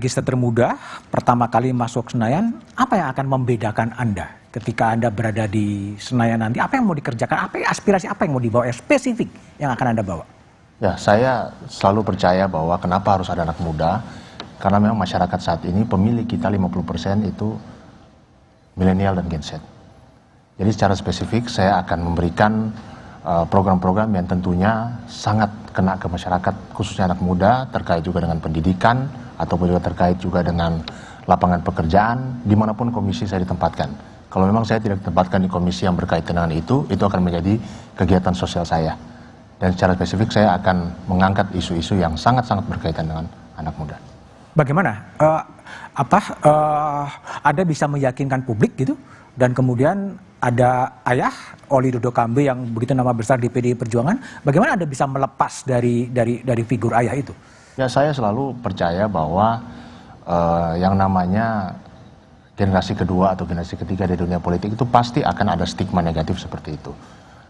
legislator muda pertama kali masuk Senayan, apa yang akan membedakan Anda ketika Anda berada di Senayan nanti? Apa yang mau dikerjakan? Apa aspirasi apa yang mau dibawa? Spesifik yang akan Anda bawa? Ya, saya selalu percaya bahwa kenapa harus ada anak muda, karena memang masyarakat saat ini pemilih kita 50% itu milenial dan Gen Z. Jadi secara spesifik saya akan memberikan program-program yang tentunya sangat kena ke masyarakat, khususnya anak muda, terkait juga dengan pendidikan, ataupun juga terkait juga dengan lapangan pekerjaan, dimanapun komisi saya ditempatkan. Kalau memang saya tidak ditempatkan di komisi yang berkaitan dengan itu akan menjadi kegiatan sosial saya. Dan secara spesifik saya akan mengangkat isu-isu yang sangat-sangat berkaitan dengan anak muda. Bagaimana? Anda bisa meyakinkan publik gitu, dan kemudian ada ayah Oli Dodo Kambe yang begitu nama besar di PDI Perjuangan. Bagaimana Anda bisa melepas dari figur ayah itu? Ya, saya selalu percaya bahwa yang namanya generasi kedua atau generasi ketiga di dunia politik itu pasti akan ada stigma negatif seperti itu.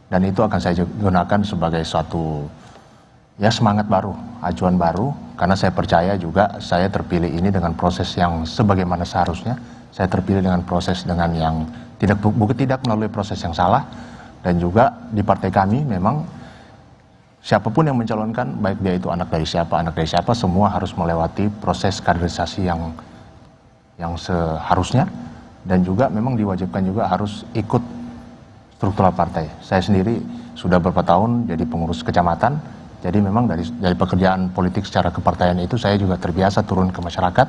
Dan itu akan saya gunakan sebagai suatu semangat baru, acuan baru, karena saya percaya juga saya terpilih ini dengan proses yang sebagaimana seharusnya. Saya terpilih dengan proses dengan yang tidak melalui proses yang salah, dan juga di partai kami memang siapapun yang mencalonkan, baik dia itu anak dari siapa, semua harus melewati proses kaderisasi yang seharusnya, dan juga memang diwajibkan juga harus ikut struktural partai. Saya sendiri sudah beberapa tahun jadi pengurus kecamatan, jadi memang dari pekerjaan politik secara kepartaian itu saya juga terbiasa turun ke masyarakat,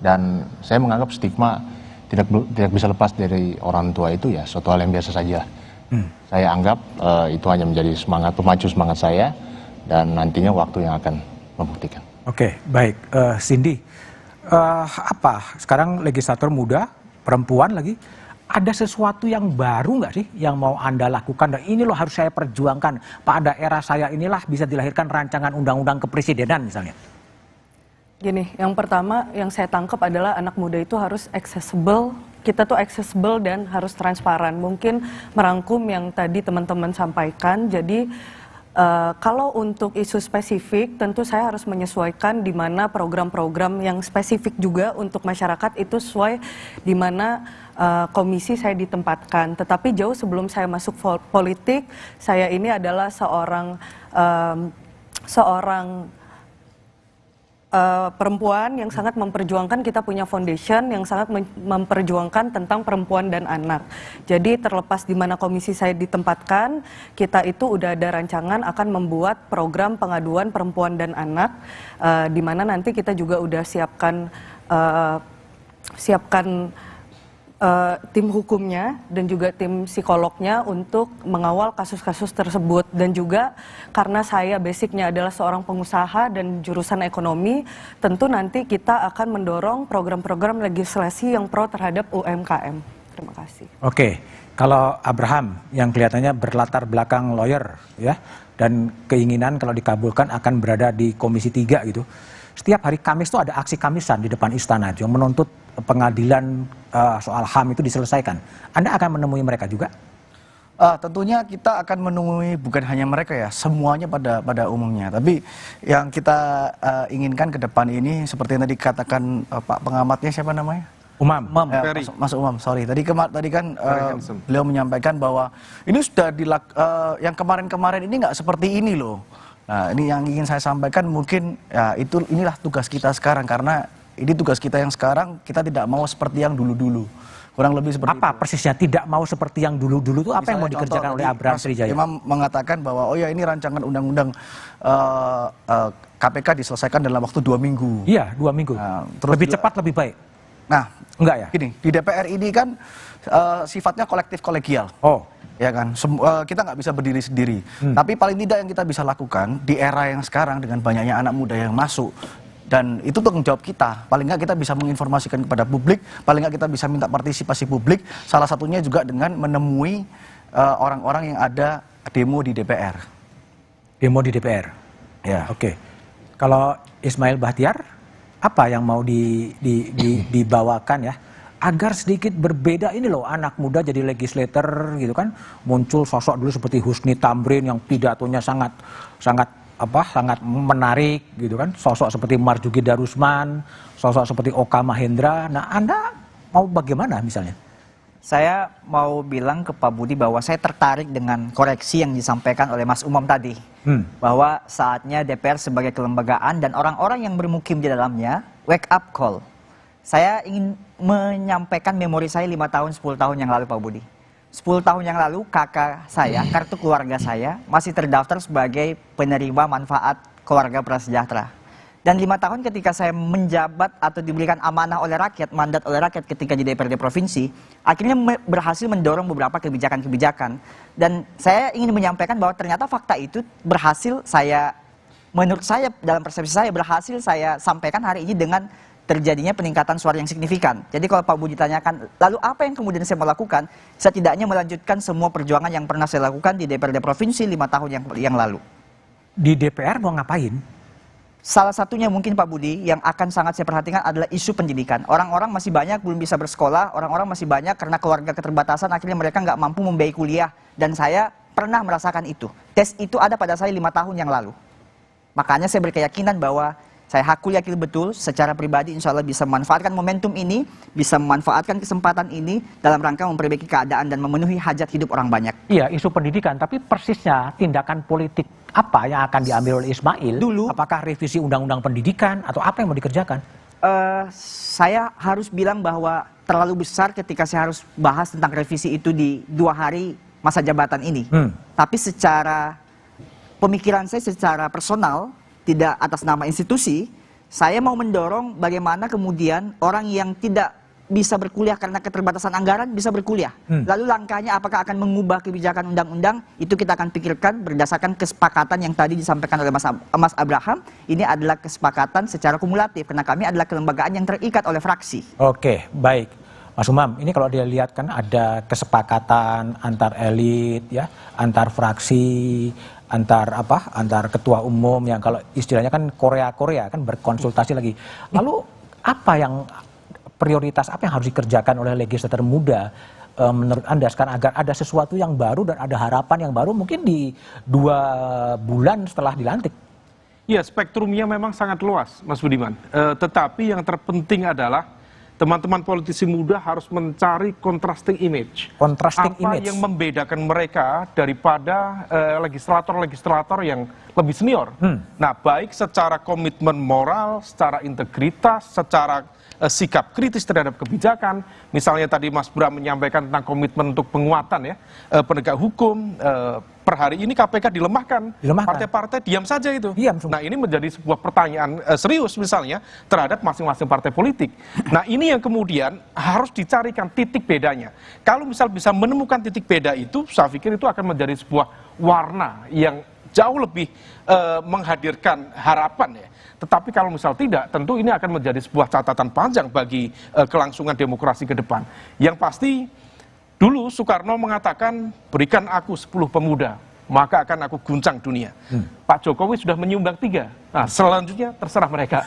dan saya menganggap stigma tidak bisa lepas dari orang tua itu ya suatu hal yang biasa saja. Saya anggap itu hanya menjadi pemacu semangat saya, dan nantinya waktu yang akan membuktikan. Oke, baik. Cindy, sekarang legislator muda, perempuan lagi, ada sesuatu yang baru nggak sih yang mau Anda lakukan? Dan ini loh harus saya perjuangkan. Pada era saya inilah bisa dilahirkan rancangan undang-undang kepresidenan misalnya. Gini, yang pertama yang saya tangkap adalah anak muda itu harus accessible. Kita tuh accessible dan harus transparan. Mungkin merangkum yang tadi teman-teman sampaikan. Jadi kalau untuk isu spesifik, tentu saya harus menyesuaikan di mana program-program yang spesifik juga untuk masyarakat itu sesuai di mana komisi saya ditempatkan. Tetapi jauh sebelum saya masuk politik, saya ini adalah seorang perempuan yang sangat memperjuangkan, kita punya foundation yang sangat memperjuangkan tentang perempuan dan anak. Jadi terlepas di mana komisi saya ditempatkan, kita itu udah ada rancangan akan membuat program pengaduan perempuan dan anak, di mana nanti kita juga udah siapkan tim hukumnya dan juga tim psikolognya untuk mengawal kasus-kasus tersebut. Dan juga karena saya basicnya adalah seorang pengusaha dan jurusan ekonomi, tentu nanti kita akan mendorong program-program legislasi yang pro terhadap UMKM. Terima kasih. Oke, kalau Abraham yang kelihatannya berlatar belakang lawyer ya, dan keinginan kalau dikabulkan akan berada di Komisi 3 gitu. Setiap hari Kamis itu ada aksi Kamisan di depan istana yang menuntut pengadilan soal HAM itu diselesaikan. Anda akan menemui mereka juga? Tentunya kita akan menemui bukan hanya mereka ya, semuanya pada umumnya. Tapi yang kita inginkan ke depan ini seperti yang tadi katakan Pak pengamatnya, siapa namanya? Umam. Mas Umam, sorry. Tadi kan beliau menyampaikan bahwa ini sudah yang kemarin-kemarin ini nggak seperti ini loh. Nah, ini yang ingin saya sampaikan, mungkin ya inilah tugas kita sekarang, karena ini tugas kita yang sekarang, kita tidak mau seperti yang dulu-dulu. Kurang lebih seperti apa itu. Persisnya tidak mau seperti yang dulu-dulu itu apa yang mau dikerjakan oleh Abraham Srijaya? Imam mengatakan bahwa ini rancangan undang-undang KPK diselesaikan dalam waktu 2 minggu. Iya, 2 minggu. Nah, lebih cepat lebih baik. Nah, enggak ya? Gini, di DPR ini kan sifatnya kolektif kolegial. Oh. Ya kan, kita nggak bisa berdiri sendiri. Tapi paling tidak yang kita bisa lakukan di era yang sekarang dengan banyaknya anak muda yang masuk, dan itu tanggung jawab kita. Paling nggak kita bisa menginformasikan kepada publik, paling nggak kita bisa minta partisipasi publik. Salah satunya juga dengan menemui orang-orang yang ada demo di DPR. Demo di DPR. Ya. Oke. Kalau Ismail Bahtiar, apa yang mau dibawakan ya? Agar sedikit berbeda ini loh, anak muda jadi legislator gitu kan, muncul sosok dulu seperti Husni Tamrin yang pidatonya sangat sangat menarik gitu kan, sosok seperti Marzuki Darusman, sosok seperti Oka Mahendra. Nah, Anda mau bagaimana misalnya? Saya mau bilang ke Pak Budi bahwa saya tertarik dengan koreksi yang disampaikan oleh Mas Umam tadi. Bahwa saatnya DPR sebagai kelembagaan dan orang-orang yang bermukim di dalamnya, wake up call. Saya ingin menyampaikan memori saya 5 tahun, 10 tahun yang lalu Pak Budi. 10 tahun yang lalu kakak saya, kartu keluarga saya masih terdaftar sebagai penerima manfaat keluarga prasejahtera. Dan 5 tahun ketika saya menjabat atau diberikan amanah oleh rakyat, mandat oleh rakyat ketika di DPRD Provinsi, akhirnya berhasil mendorong beberapa kebijakan-kebijakan. Dan saya ingin menyampaikan bahwa ternyata fakta itu berhasil menurut saya, dalam persepsi saya, berhasil saya sampaikan hari ini dengan terjadinya peningkatan suara yang signifikan. Jadi kalau Pak Budi tanyakan, lalu apa yang kemudian saya mau lakukan? Setidaknya melanjutkan semua perjuangan yang pernah saya lakukan di DPRD Provinsi 5 tahun yang lalu. Di DPR mau ngapain? Salah satunya mungkin Pak Budi yang akan sangat saya perhatikan adalah isu pendidikan. Orang-orang masih banyak belum bisa bersekolah, orang-orang masih banyak karena keluarga keterbatasan akhirnya mereka nggak mampu membiayai kuliah. Dan saya pernah merasakan itu. Tes itu ada pada saya 5 tahun yang lalu. Makanya saya berkeyakinan bahwa saya yakin betul secara pribadi insya Allah bisa memanfaatkan momentum ini, bisa memanfaatkan kesempatan ini dalam rangka memperbaiki keadaan dan memenuhi hajat hidup orang banyak. Iya, isu pendidikan, tapi persisnya tindakan politik apa yang akan diambil oleh Ismail? Dulu, apakah revisi undang-undang pendidikan atau apa yang mau dikerjakan? Saya harus bilang bahwa terlalu besar ketika saya harus bahas tentang revisi itu di 2 hari masa jabatan ini. Tapi secara pemikiran saya, secara personal, tidak atas nama institusi, saya mau mendorong bagaimana kemudian orang yang tidak bisa berkuliah karena keterbatasan anggaran bisa berkuliah. Lalu langkahnya apakah akan mengubah kebijakan undang-undang, itu kita akan pikirkan berdasarkan kesepakatan yang tadi disampaikan oleh Mas Abraham. Ini adalah kesepakatan secara kumulatif, karena kami adalah kelembagaan yang terikat oleh fraksi. Oke, baik. Mas Umam, ini kalau dia lihat kan ada kesepakatan antar elit, ya, antar fraksi, antar ketua umum yang kalau istilahnya kan Korea kan berkonsultasi lagi. Lalu apa yang prioritas, apa yang harus dikerjakan oleh legislator muda menurut Anda sekarang agar ada sesuatu yang baru dan ada harapan yang baru mungkin di 2 bulan setelah dilantik? Ya, spektrumnya memang sangat luas, Mas Budiman. Tetapi yang terpenting adalah teman-teman politisi muda harus mencari contrasting image. Contrasting apa image. yang membedakan mereka daripada legislator-legislator yang lebih senior. Nah, baik secara komitmen moral, secara integritas, secara sikap kritis terhadap kebijakan. Misalnya tadi Mas Bram menyampaikan tentang komitmen untuk penguatan ya, penegak hukum. Per hari ini KPK dilemahkan. Partai-partai diam saja itu. Nah, ini menjadi sebuah pertanyaan serius misalnya terhadap masing-masing partai politik. Nah, ini yang kemudian harus dicarikan titik bedanya. Kalau misal bisa menemukan titik beda itu, saya pikir itu akan menjadi sebuah warna yang jauh lebih menghadirkan harapan ya. Tetapi kalau misal tidak, tentu ini akan menjadi sebuah catatan panjang bagi kelangsungan demokrasi ke depan. Yang pasti, dulu Soekarno mengatakan, berikan aku 10 pemuda, maka akan aku guncang dunia. Pak Jokowi sudah menyumbang 3. Nah, selanjutnya terserah mereka.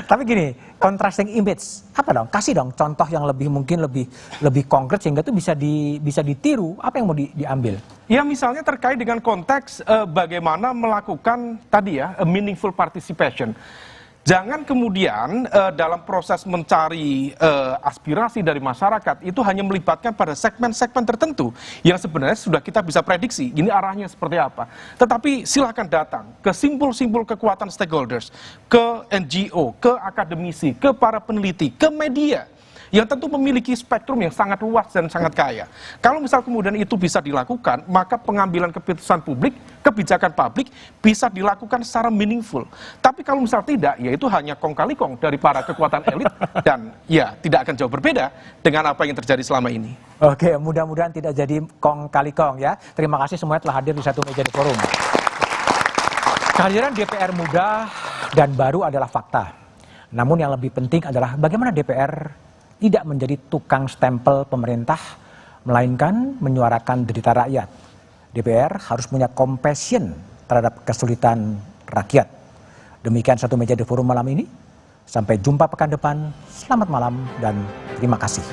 Tapi gini, contrasting image, apa dong? Kasih dong contoh yang mungkin lebih konkret sehingga itu bisa ditiru. Apa yang mau diambil? Ya, misalnya terkait dengan konteks bagaimana melakukan tadi ya, meaningful participation. Jangan kemudian dalam proses mencari aspirasi dari masyarakat itu hanya melibatkan pada segmen-segmen tertentu yang sebenarnya sudah kita bisa prediksi ini arahnya seperti apa. Tetapi silakan datang ke simpul-simpul kekuatan stakeholders, ke NGO, ke akademisi, ke para peneliti, ke media yang tentu memiliki spektrum yang sangat luas dan sangat kaya. Kalau misal kemudian itu bisa dilakukan, maka pengambilan keputusan publik, kebijakan publik bisa dilakukan secara meaningful. Tapi kalau misal tidak, ya itu hanya kong kali kong dari para kekuatan elit dan ya tidak akan jauh berbeda dengan apa yang terjadi selama ini. Oke, mudah-mudahan tidak jadi kong kali kong ya. Terima kasih semuanya telah hadir di Satu Meja di Forum. Kehadiran DPR muda dan baru adalah fakta. Namun yang lebih penting adalah bagaimana DPR tidak menjadi tukang stempel pemerintah, melainkan menyuarakan derita rakyat. DPR harus punya compassion terhadap kesulitan rakyat. Demikian Satu Meja di Forum malam ini. Sampai jumpa pekan depan. Selamat malam dan terima kasih.